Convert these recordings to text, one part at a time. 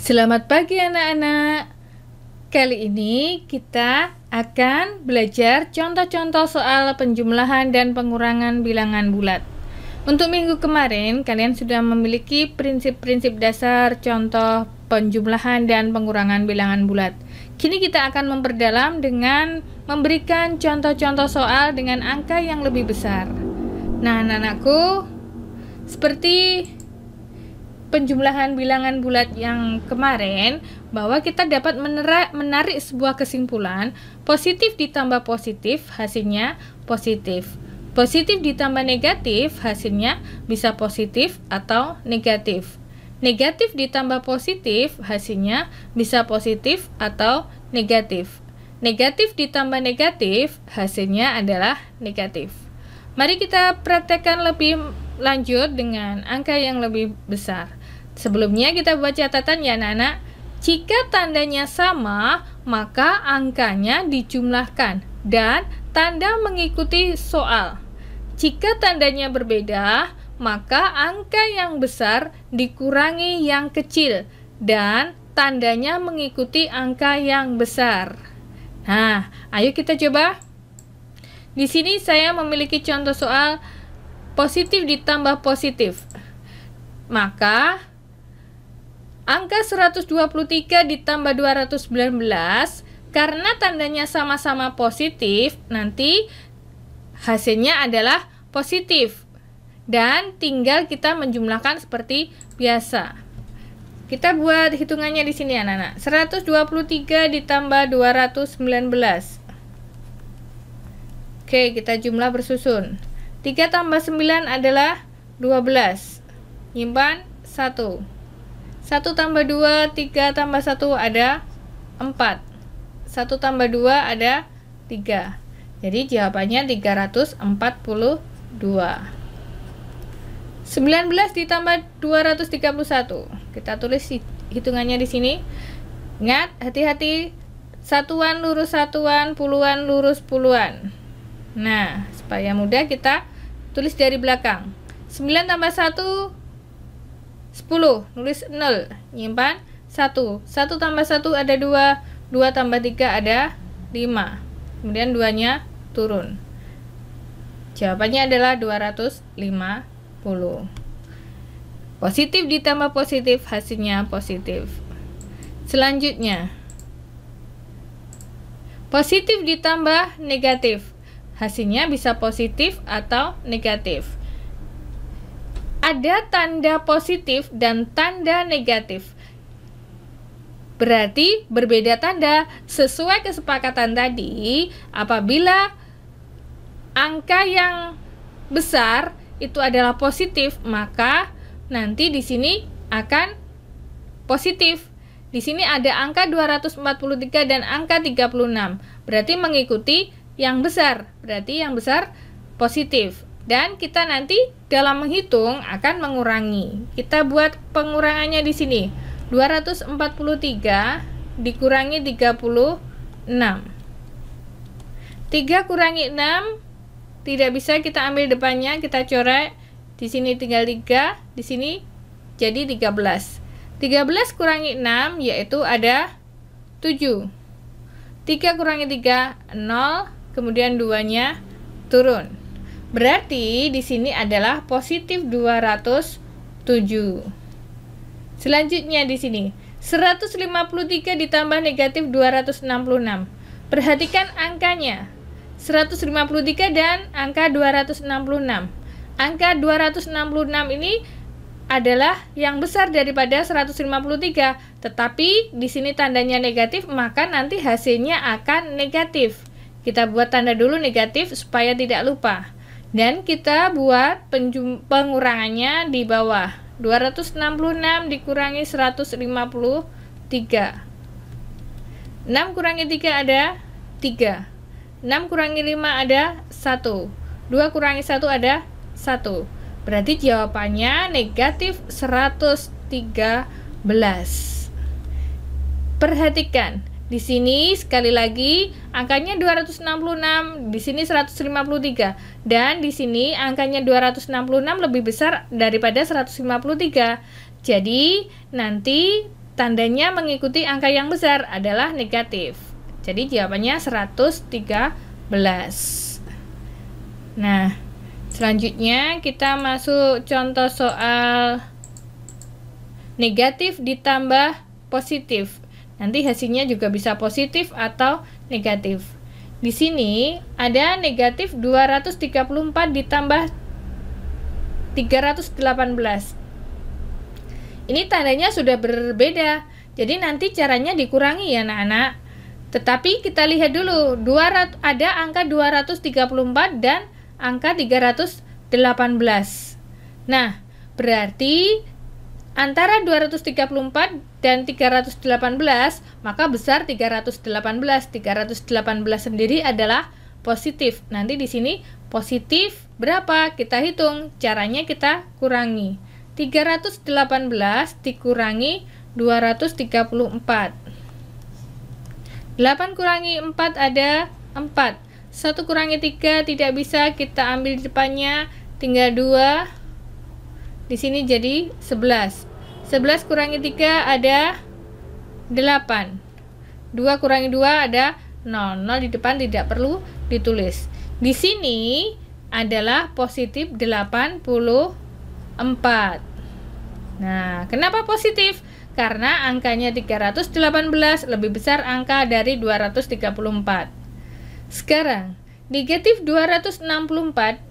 Selamat pagi anak-anak. Kali ini kita akan belajar contoh-contoh soal penjumlahan dan pengurangan bilangan bulat. Untuk minggu kemarin, kalian sudah memiliki prinsip-prinsip dasar contoh penjumlahan dan pengurangan bilangan bulat. Kini kita akan memperdalam dengan memberikan contoh-contoh soal dengan angka yang lebih besar. Nah, anak-anakku, seperti penjumlahan bilangan bulat yang kemarin, bahwa kita dapat menarik sebuah kesimpulan, positif ditambah positif hasilnya positif. Positif ditambah negatif hasilnya bisa positif atau negatif. Negatif ditambah positif hasilnya bisa positif atau negatif. Negatif ditambah negatif hasilnya adalah negatif. Mari kita praktekkan lebih lanjut dengan angka yang lebih besar. Sebelumnya kita buat catatan ya anak-anak. Jika tandanya sama, maka angkanya dijumlahkan dan tanda mengikuti soal. Jika tandanya berbeda, maka angka yang besar dikurangi yang kecil dan tandanya mengikuti angka yang besar. Nah, ayo kita coba. Di sini saya memiliki contoh soal positif ditambah positif. Maka angka 123 ditambah 219, karena tandanya sama-sama positif, nanti hasilnya adalah positif. Dan tinggal kita menjumlahkan seperti biasa. Kita buat hitungannya di sini anak-anak. 123 ditambah 219. Oke, kita jumlah bersusun. 3 tambah 9 adalah 12. Nyimpan 1. 1 tambah 2, 3 tambah 1 ada 4. 1 tambah 2 ada 3. Jadi jawabannya 342. 19 ditambah 231. Kita tulis hitungannya di sini. Ingat, hati-hati. Satuan lurus satuan, puluhan lurus puluhan. Nah, supaya mudah kita tulis dari belakang. 9 tambah 1 10, nulis 0, nyimpan 1. 1 tambah 1 ada 2, 2 tambah 3 ada 5. Kemudian 2-nya turun. Jawabannya adalah 250. Positif ditambah positif hasilnya positif. Selanjutnya, positif ditambah negatif hasilnya bisa positif atau negatif. Ada tanda positif dan tanda negatif. Berarti berbeda tanda. Sesuai kesepakatan tadi, apabila angka yang besar itu adalah positif, maka nanti di sini akan positif. Di sini ada angka 243 dan angka 36. Berarti mengikuti yang besar. Berarti yang besar positif. Dan kita nanti dalam menghitung akan mengurangi. Kita buat pengurangannya di sini. 243 dikurangi 36. 3 kurangi 6 tidak bisa kita ambil depannya, kita coret. Di sini tinggal 3, di sini jadi 13. 13 kurangi 6 yaitu ada 7. 3 kurangi 3 0, kemudian 2-nya turun. Berarti di sini adalah positif 207. Selanjutnya di sini 153 ditambah negatif 266. Perhatikan angkanya. 153 dan angka 266. Angka 266 ini adalah yang besar daripada 153, tetapi di sini tandanya negatif, maka nanti hasilnya akan negatif. Kita buat tanda dulu negatif supaya tidak lupa. Dan kita buat pengurangannya di bawah. 266 dikurangi 153. 6 kurangi 3 ada 3. 6 kurangi 5 ada 1. 2 kurangi 1 ada 1. Berarti jawabannya negatif 113. Perhatikan, di sini sekali lagi angkanya 266, di sini 153, dan di sini angkanya 266 lebih besar daripada 153. Jadi nanti tandanya mengikuti angka yang besar adalah negatif. Jadi jawabannya 113. Nah, selanjutnya kita masuk contoh soal negatif ditambah positif. Nanti hasilnya juga bisa positif atau negatif. Di sini ada negatif 234 ditambah 318. Ini tandanya sudah berbeda. Jadi nanti caranya dikurangi ya anak-anak. Tetapi kita lihat dulu, ada angka 234 dan angka 318. Nah, berarti antara 234 dan 318, maka besar 318. 318 sendiri adalah positif. Nanti di sini positif berapa? Kita hitung. Caranya kita kurangi. 318 dikurangi 234. 8 kurangi 4 ada 4. 1 kurangi 3 tidak bisa, kita ambil di depannya tinggal 2. Di sini jadi 11. 11 kurangi 3 ada 8. 2 kurangi 2 ada 0. 0 di depan tidak perlu ditulis. Di sini adalah positif 84. Nah, kenapa positif? Karena angkanya 318 lebih besar angka dari 234. Sekarang, negatif 264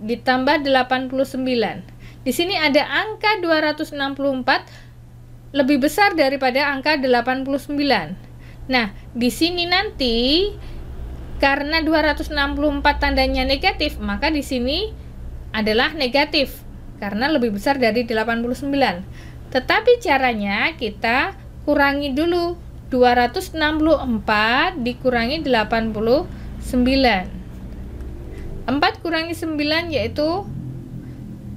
ditambah 89. Di sini ada angka 264 lebih besar daripada angka 89. Nah, di sini nanti karena 264 tandanya negatif, maka di sini adalah negatif karena lebih besar dari 89. Tetapi caranya kita kurangi dulu. 264 dikurangi 89. 4 kurangi 9 yaitu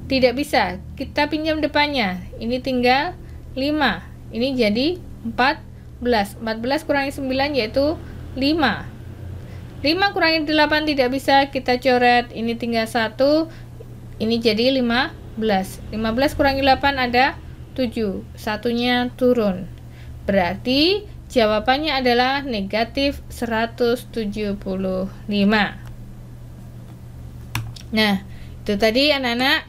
tidak bisa. Kita pinjam depannya. Ini tinggal 5. Ini jadi 14. 14 kurangi 9 yaitu 5. 5 kurangi 8 tidak bisa. Kita coret. Ini tinggal 1. Ini jadi 15. 15 kurangi 8 ada 7, satunya turun. Berarti jawabannya adalah negatif 175. Nah, itu tadi anak-anak.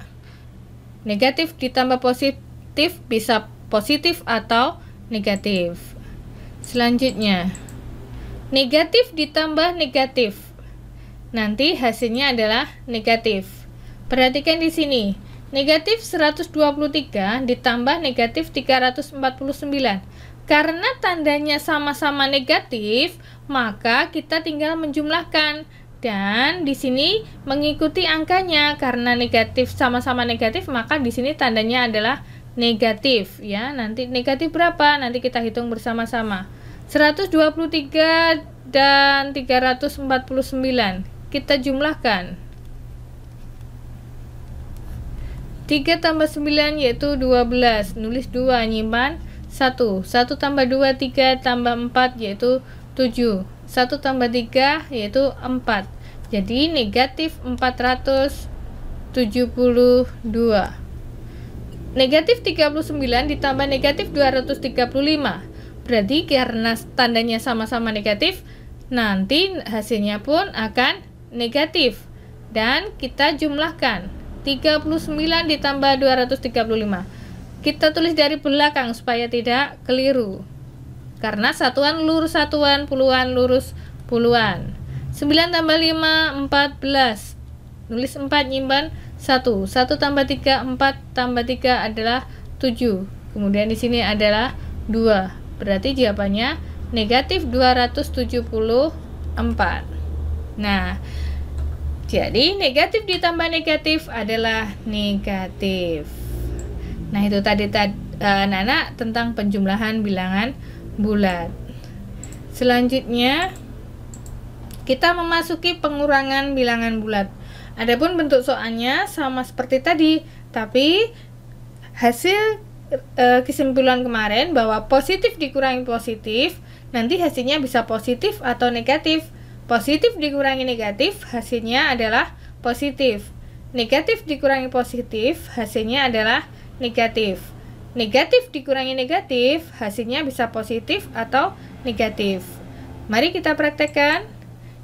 Negatif ditambah positif bisa positif atau negatif. Selanjutnya, negatif ditambah negatif. Nanti hasilnya adalah negatif. Perhatikan di sini. Negatif 123 ditambah negatif 349. Karena tandanya sama-sama negatif, maka kita tinggal menjumlahkan. Dan di sini mengikuti angkanya. Karena negatif sama-sama negatif, maka di sini tandanya adalah negatif ya. Nanti negatif berapa? Nanti kita hitung bersama-sama. 123 dan 349. Kita jumlahkan. 3 tambah 9 yaitu 12. Nulis 2, nyimpan 1. 1 tambah 2, 3 tambah 4 yaitu 7. 1 tambah 3 yaitu 4. Jadi negatif 472. Negatif 39 ditambah negatif 235. Berarti karena tandanya sama-sama negatif, nanti hasilnya pun akan negatif. Dan kita jumlahkan. 39 ditambah 235. Kita tulis dari belakang supaya tidak keliru. Karena satuan lurus satuan, puluhan lurus puluhan. 9 tambah 5, 14. Nulis 4, nyimpan 1. 1 tambah 3, 4 tambah 3 adalah 7. Kemudian di sini adalah 2. Berarti jawabannya negatif 274. Nah, jadi negatif ditambah negatif adalah negatif. Nah, itu tadi anak-anak tentang penjumlahan bilangan bulat. Selanjutnya kita memasuki pengurangan bilangan bulat. Adapun bentuk soalnya sama seperti tadi, tapi hasil kesimpulan kemarin bahwa positif dikurangi positif, nanti hasilnya bisa positif atau negatif. Positif dikurangi negatif, hasilnya adalah positif. Negatif dikurangi positif, hasilnya adalah negatif. negatif dikurangi negatif, hasilnya bisa positif atau negatif. Mari kita praktekkan.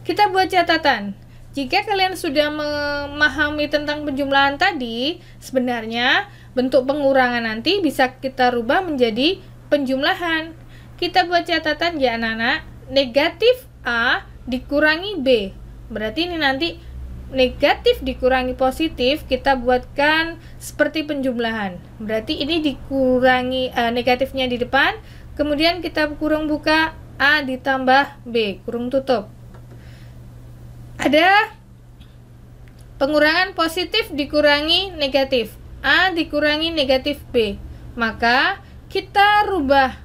Kita buat catatan. Jika kalian sudah memahami tentang penjumlahan tadi, sebenarnya bentuk pengurangan nanti bisa kita rubah menjadi penjumlahan. Kita buat catatan ya anak-anak. Negatif A dikurangi B. Berarti ini nanti negatif dikurangi positif, kita buatkan seperti penjumlahan. Berarti ini dikurangi negatifnya di depan, kemudian kita kurung buka A ditambah B, kurung tutup. Ada pengurangan positif dikurangi negatif, A dikurangi negatif B. Maka kita rubah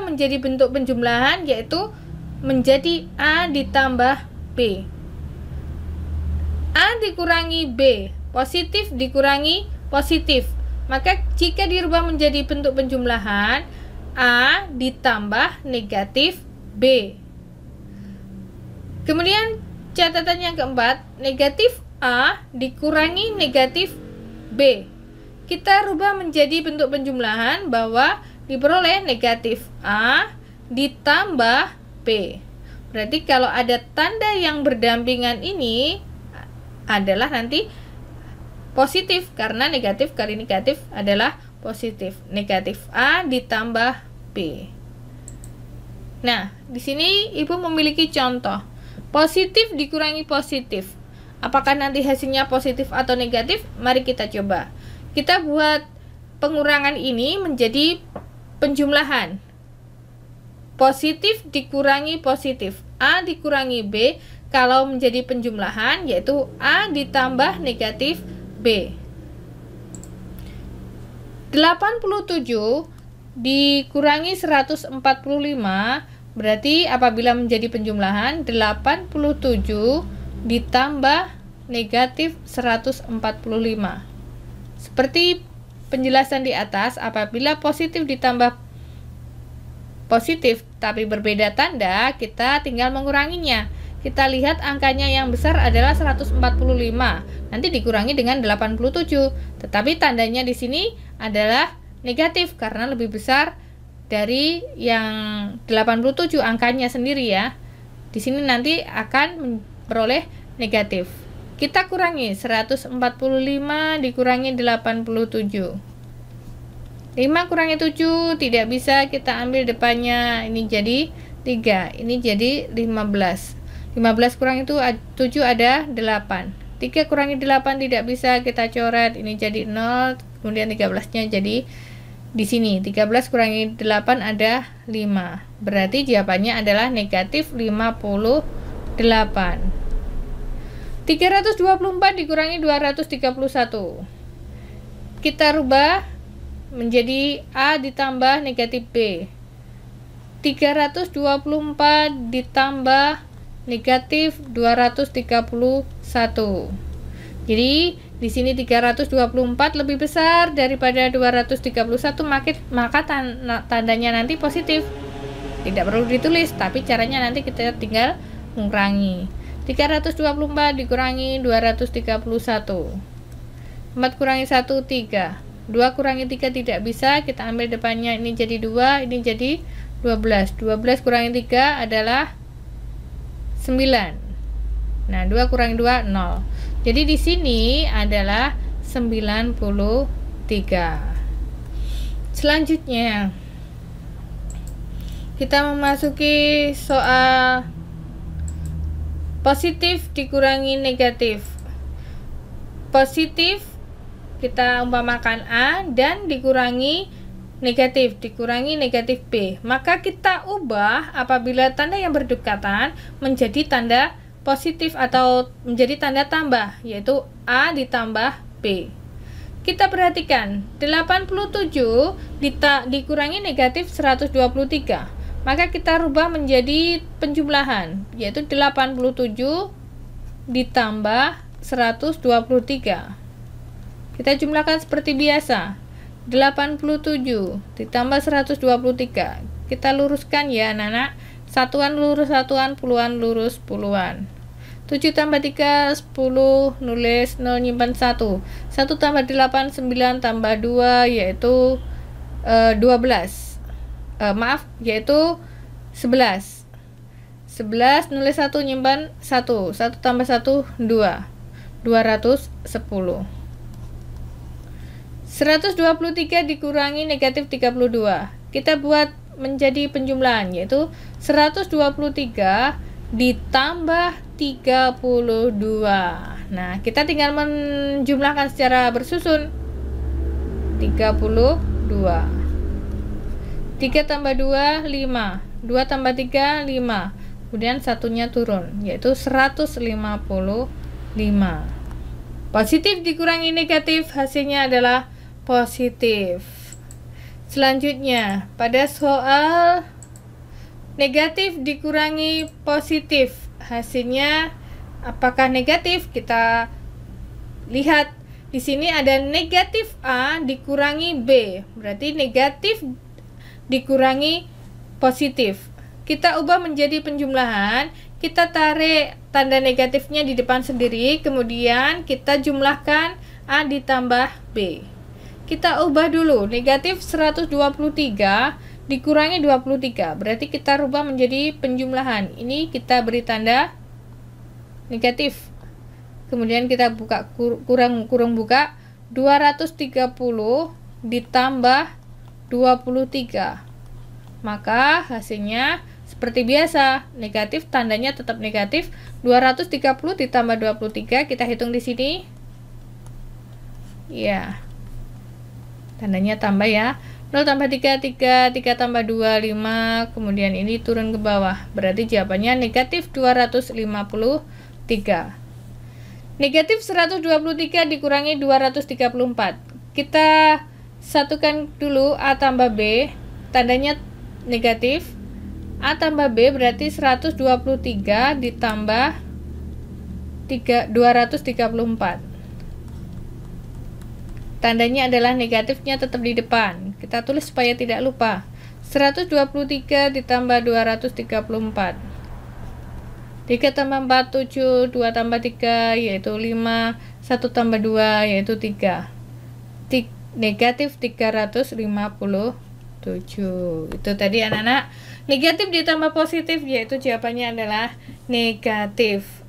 menjadi bentuk penjumlahan, yaitu menjadi A ditambah B. A dikurangi B, positif dikurangi positif. Maka jika dirubah menjadi bentuk penjumlahan, A ditambah negatif B. Kemudian catatan yang keempat, negatif A dikurangi negatif B. Kita rubah menjadi bentuk penjumlahan bahwa diperoleh negatif A ditambah B. Berarti kalau ada tanda yang berdampingan ini adalah nanti positif, karena negatif kali negatif adalah positif. Negatif A ditambah B. Nah, di sini Ibu memiliki contoh. Positif dikurangi positif. Apakah nanti hasilnya positif atau negatif? Mari kita coba. Kita buat pengurangan ini menjadi penjumlahan. Positif dikurangi positif. A dikurangi B. Kalau menjadi penjumlahan, yaitu A ditambah negatif B. 87 dikurangi 145, berarti apabila menjadi penjumlahan, 87 ditambah negatif 145. Seperti penjelasan di atas, apabila positif ditambah positif tapi berbeda tanda, kita tinggal menguranginya. Kita lihat angkanya yang besar adalah 145. Nanti dikurangi dengan 87. Tetapi tandanya di sini adalah negatif karena lebih besar dari yang 87 angkanya sendiri ya. Di sini nanti akan memperoleh negatif. Kita kurangi 145 dikurangi 87. 5 kurangi 7 tidak bisa, kita ambil depannya, ini jadi 3, ini jadi 15. 15 kurang itu 7 ada 8. 3 kurangi 8 tidak bisa, kita coret, ini jadi 0, kemudian 13-nya jadi di sini. 13 kurangi 8 ada 5. Berarti jawabannya adalah negatif 58. 324 dikurangi 231. Kita rubah menjadi A ditambah negatif B. 324 ditambah negatif 231. Jadi di sini 324 lebih besar daripada 231, maka tandanya nanti positif. Tidak perlu ditulis, tapi caranya nanti kita tinggal mengurangi. 324 dikurangi 231. 4 kurangi 1 3. 2 kurangi 3 tidak bisa, kita ambil depannya, ini jadi 2, ini jadi 12. 12 kurangi 3 adalah 9. Nah, 2 kurangi 2 0. Jadi di sini adalah 93. Selanjutnya kita memasuki soal positif dikurangi negatif. Positif kita umpamakan A dan dikurangi negatif B. Maka kita ubah apabila tanda yang berdekatan menjadi tanda positif atau menjadi tanda tambah, yaitu A ditambah B. Kita perhatikan 87 dikurangi negatif 123. Maka kita rubah menjadi penjumlahan, yaitu 87 ditambah 123. Kita jumlahkan seperti biasa. 87 ditambah 123. Kita luruskan ya anak-anak. Satuan lurus satuan, puluhan lurus puluhan. 7 tambah 3, 10, nulis 0, nyimpan 1. 1 tambah 8, 9 tambah 2, yaitu 12. Yaitu 11. 11, nulis 1, nyimpan 1. 1 tambah 1, 2. 210. 123 dikurangi negatif 32. Kita buat menjadi penjumlahan, yaitu 123 ditambah 32. Nah, kita tinggal menjumlahkan secara bersusun. 32. 3 tambah 2, 5. 2 tambah 3, 5. Kemudian satunya turun, yaitu 155. Positif dikurangi negatif, hasilnya adalah positif. Selanjutnya, pada soal negatif dikurangi positif, hasilnya apakah negatif? Kita lihat di sini ada negatif A dikurangi B, berarti negatif dikurangi positif. Kita ubah menjadi penjumlahan, kita tarik tanda negatifnya di depan sendiri, kemudian kita jumlahkan A ditambah B. Kita ubah dulu, negatif 123 dikurangi 23, berarti kita rubah menjadi penjumlahan. Ini kita beri tanda negatif. Kemudian kita buka kurung buka, 230 ditambah 23. Maka hasilnya seperti biasa, negatif, tandanya tetap negatif. 230 ditambah 23, kita hitung di sini. Ya. Tandanya tambah ya. 0 tambah 3, 3 tambah 2, 5. Kemudian ini turun ke bawah. Berarti jawabannya negatif 253. Negatif 123 dikurangi 234. Kita satukan dulu A tambah B. Tandanya negatif. A tambah B berarti 123 ditambah 234. Tandanya adalah negatifnya tetap di depan. Kita tulis supaya tidak lupa. 123 ditambah 234. 3 tambah 4, 7. 2 tambah 3, yaitu 5. 1 tambah 2, yaitu 3. Negatif 357. Itu tadi anak-anak. Negatif ditambah positif, yaitu jawabannya adalah negatif.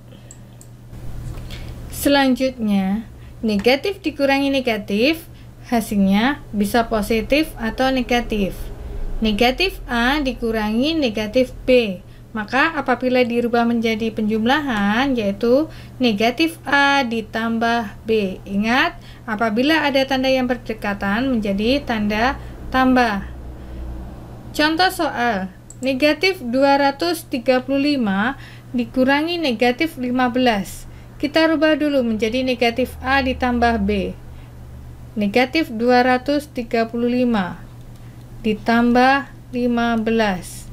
Selanjutnya, negatif dikurangi negatif, hasilnya bisa positif atau negatif. Negatif A dikurangi negatif B, maka apabila dirubah menjadi penjumlahan, yaitu negatif A ditambah B. Ingat, apabila ada tanda yang berdekatan menjadi tanda tambah. Contoh soal, negatif 235 dikurangi negatif 15. Kita rubah dulu menjadi negatif A ditambah B. Negatif 235 ditambah 15.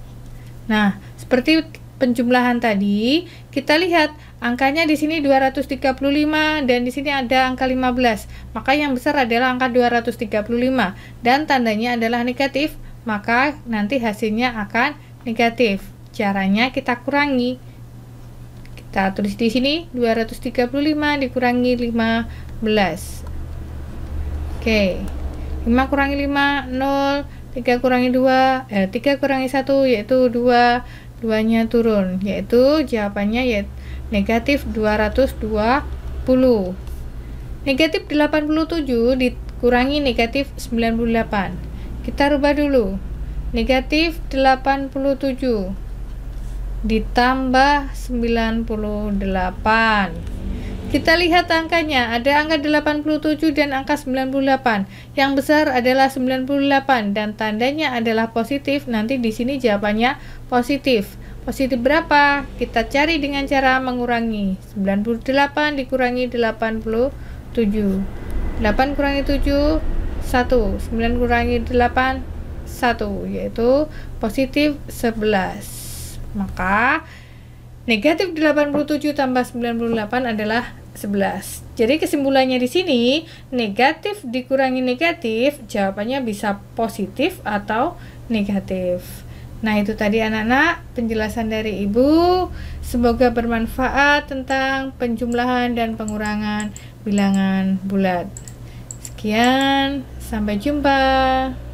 Nah, seperti penjumlahan tadi, kita lihat angkanya di sini 235 dan di sini ada angka 15. Maka yang besar adalah angka 235 dan tandanya adalah negatif, maka nanti hasilnya akan negatif. Caranya kita kurangi. Kita tulis di sini 235 dikurangi 15. Oke. 5 kurangi 5 0, 3 kurangi 2, 3 kurangi 1 yaitu 2. 2-nya turun, yaitu jawabannya yaitu negatif 220. Negatif 87 dikurangi negatif 98. Kita rubah dulu. Negatif 87 ditambah 98. Kita lihat angkanya, ada angka 87 dan angka 98. Yang besar adalah 98 dan tandanya adalah positif. Nanti di sini jawabannya positif. Positif berapa? Kita cari dengan cara mengurangi. 98 dikurangi 87. 8 kurangi 7 1. 9 kurangi 8 1, yaitu positif 11. Maka negatif 87 tambah 98 adalah 11. Jadi kesimpulannya di sini, negatif dikurangi negatif, jawabannya bisa positif atau negatif. Nah, itu tadi anak-anak penjelasan dari Ibu. Semoga bermanfaat tentang penjumlahan dan pengurangan bilangan bulat. Sekian, sampai jumpa.